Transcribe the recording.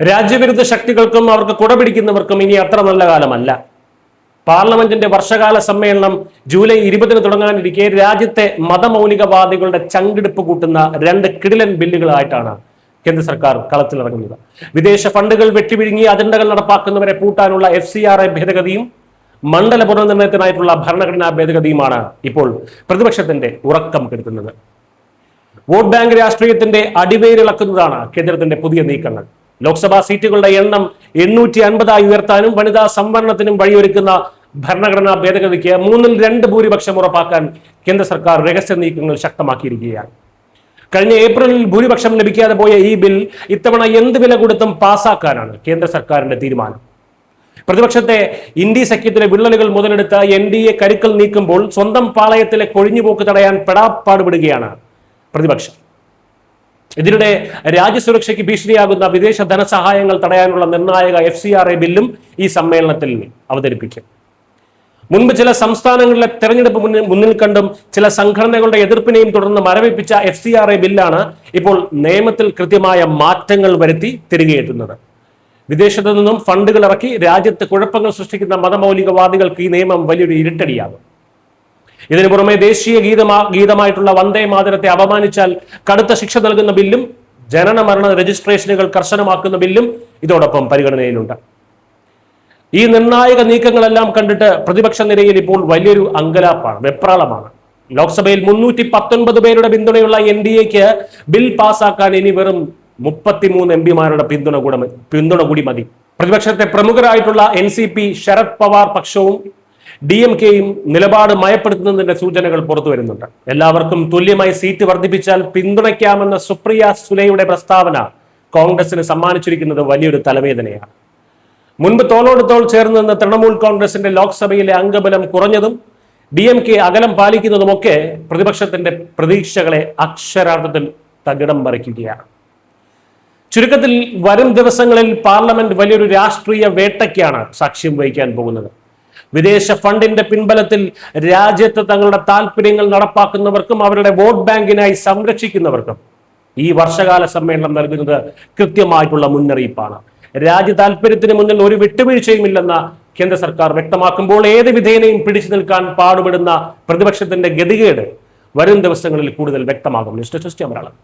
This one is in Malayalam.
രാജ്യവിരുദ്ധ ശക്തികൾക്കും അവർക്ക് കുടപിടിക്കുന്നവർക്കും ഇനി അത്ര നല്ല കാലമല്ല. പാർലമെന്റിന്റെ വർഷകാല സമ്മേളനം ജൂലൈ 20 തുടങ്ങാനിരിക്കെ രാജ്യത്തെ മതമൗലികവാദികളുടെ ചങ്കിടിപ്പ് കൂട്ടുന്ന രണ്ട് കിടിലൻ ബില്ലുകളായിട്ടാണ് കേന്ദ്ര സർക്കാർ കളത്തിലിറങ്ങുന്നത്. വിദേശ ഫണ്ടുകൾ വെട്ടിവിഴുങ്ങി അജണ്ടകൾ നടപ്പാക്കുന്നവരെ പൂട്ടാനുള്ള FCRA ഭേദഗതിയും മണ്ഡല പുനർനിർണയത്തിനായിട്ടുള്ള ഭരണഘടനാ ഭേദഗതിയുമാണ് ഇപ്പോൾ പ്രതിപക്ഷത്തിന്റെ ഉറക്കം കെടുത്തുന്നത്. വോട്ട് ബാങ്ക് രാഷ്ട്രീയത്തിന്റെ അടിവേരിളക്കുന്നതാണ് കേന്ദ്രത്തിന്റെ പുതിയ നീക്കങ്ങൾ. ലോക്സഭാ സീറ്റുകളുടെ എണ്ണം 850 ഉയർത്താനും വനിതാ സംവരണത്തിനും വഴിയൊരുക്കുന്ന ഭരണഘടനാ ഭേദഗതിക്ക് 2/3 ഭൂരിപക്ഷം ഉറപ്പാക്കാൻ കേന്ദ്ര സർക്കാർ രഹസ്യ നീക്കങ്ങൾ ശക്തമാക്കിയിരിക്കുകയാണ്. കഴിഞ്ഞ ഏപ്രിലിൽ ഭൂരിപക്ഷം ലഭിക്കാതെ പോയ ഈ ബിൽ ഇത്തവണ എന്ത് വില കൊടുത്തും പാസാക്കാനാണ് കേന്ദ്ര സർക്കാരിന്റെ തീരുമാനം. പ്രതിപക്ഷത്തെ ഇന്ത്യ സഖ്യത്തിലെ വിള്ളലുകൾ മുതലെടുത്ത NDA കരുക്കൾ നീക്കുമ്പോൾ സ്വന്തം പാളയത്തിലെ കൊഴിഞ്ഞുപോക്ക് തടയാൻ പെടാപ്പാടുപെടുകയാണ് പ്രതിപക്ഷം. ഇതിനിടെ രാജ്യസുരക്ഷയ്ക്ക് ഭീഷണിയാകുന്ന വിദേശ ധനസഹായങ്ങൾ തടയാനുള്ള നിർണായക FCRA ബില്ലും ഈ സമ്മേളനത്തിൽ അവതരിപ്പിക്കും. മുൻപ് ചില സംസ്ഥാനങ്ങളിലെ തെരഞ്ഞെടുപ്പ് മുന്നിൽ കണ്ടും ചില സംഘടനകളുടെ എതിർപ്പിനെയും തുടർന്ന് മരവിപ്പിച്ച FCRA ബില്ലാണ് ഇപ്പോൾ നിയമത്തിൽ കൃത്യമായ മാറ്റങ്ങൾ വരുത്തി തിരികെയെത്തുന്നത്. വിദേശത്തു നിന്നും ഫണ്ടുകൾ ഇറക്കി രാജ്യത്ത് കുഴപ്പങ്ങൾ സൃഷ്ടിക്കുന്ന മതമൗലികവാദികൾക്ക് ഈ നിയമം വലിയൊരു ഇരുട്ടടിയാകും. ഇതിനു പുറമെ ദേശീയ ഗീതമായിട്ടുള്ള വന്ദേ മാതരത്തെ അപമാനിച്ചാൽ കടുത്ത ശിക്ഷ നൽകുന്ന ബില്ലും ജനന മരണ രജിസ്ട്രേഷനുകൾ കർശനമാക്കുന്ന ബില്ലും ഇതോടൊപ്പം പരിഗണനയിലുണ്ട്. ഈ നിർണായക നീക്കങ്ങളെല്ലാം കണ്ടിട്ട് പ്രതിപക്ഷ നിരയിൽ ഇപ്പോൾ വലിയൊരു അങ്കലാപ്പാണ്, വെപ്രാളമാണ്. ലോക്സഭയിൽ 319 പേരുടെ പിന്തുണയുള്ള NDAക്ക് ബിൽ പാസാക്കാൻ ഇനി വെറും 33 MPമാരുടെ പിന്തുണ കൂടി മതി. പ്രതിപക്ഷത്തെ പ്രമുഖരായിട്ടുള്ള NCP, ശരത് പവാർ പക്ഷവും DMKയും നിലപാട് മയപ്പെടുത്തുന്നതിന്റെ സൂചനകൾ പുറത്തു വരുന്നുണ്ട്. എല്ലാവർക്കും തുല്യമായി സീറ്റ് വർദ്ധിപ്പിച്ചാൽ പിന്തുണയ്ക്കാമെന്ന സുപ്രിയ സുലെയുടെ പ്രസ്താവന കോൺഗ്രസിന് സമ്മാനിച്ചിരിക്കുന്നത് വലിയൊരു തലവേദനയാണ്. മുൻപ് തോളോട് തോൾ ചേർന്ന് നിന്ന് തൃണമൂൽ കോൺഗ്രസിന്റെ ലോക്സഭയിലെ അംഗബലം കുറഞ്ഞതും DMK അകലം പാലിക്കുന്നതുമൊക്കെ പ്രതിപക്ഷത്തിന്റെ പ്രതീക്ഷകളെ അക്ഷരാർത്ഥത്തിൽ തകിടം മറിക്കുകയാണ്. ചുരുക്കത്തിൽ വരും ദിവസങ്ങളിൽ പാർലമെന്റ് വലിയൊരു രാഷ്ട്രീയ വേട്ടയ്ക്കാണ് സാക്ഷ്യം വഹിക്കാൻ പോകുന്നത്. വിദേശ ഫണ്ടിന്റെ പിൻബലത്തിൽ രാജ്യത്ത് തങ്ങളുടെ താല്പര്യങ്ങൾ നടപ്പാക്കുന്നവർക്കും അവരുടെ വോട്ട് ബാങ്കിനായി സംരക്ഷിക്കുന്നവർക്കും ഈ വർഷകാല സമ്മേളനം നൽകുന്നത് കൃത്യമായിട്ടുള്ള മുന്നറിയിപ്പാണ്. രാജ്യ താല്പര്യത്തിന് മുന്നിൽ ഒരു വിട്ടുവീഴ്ചയുമില്ലെന്ന കേന്ദ്ര സർക്കാർ വ്യക്തമാക്കുമ്പോൾ ഏത് വിധേനയും പിടിച്ചു നിൽക്കാൻ പാടുപെടുന്ന പ്രതിപക്ഷത്തിന്റെ ഗതികേട് വരും ദിവസങ്ങളിൽ കൂടുതൽ വ്യക്തമാകും. News desk Malayalam.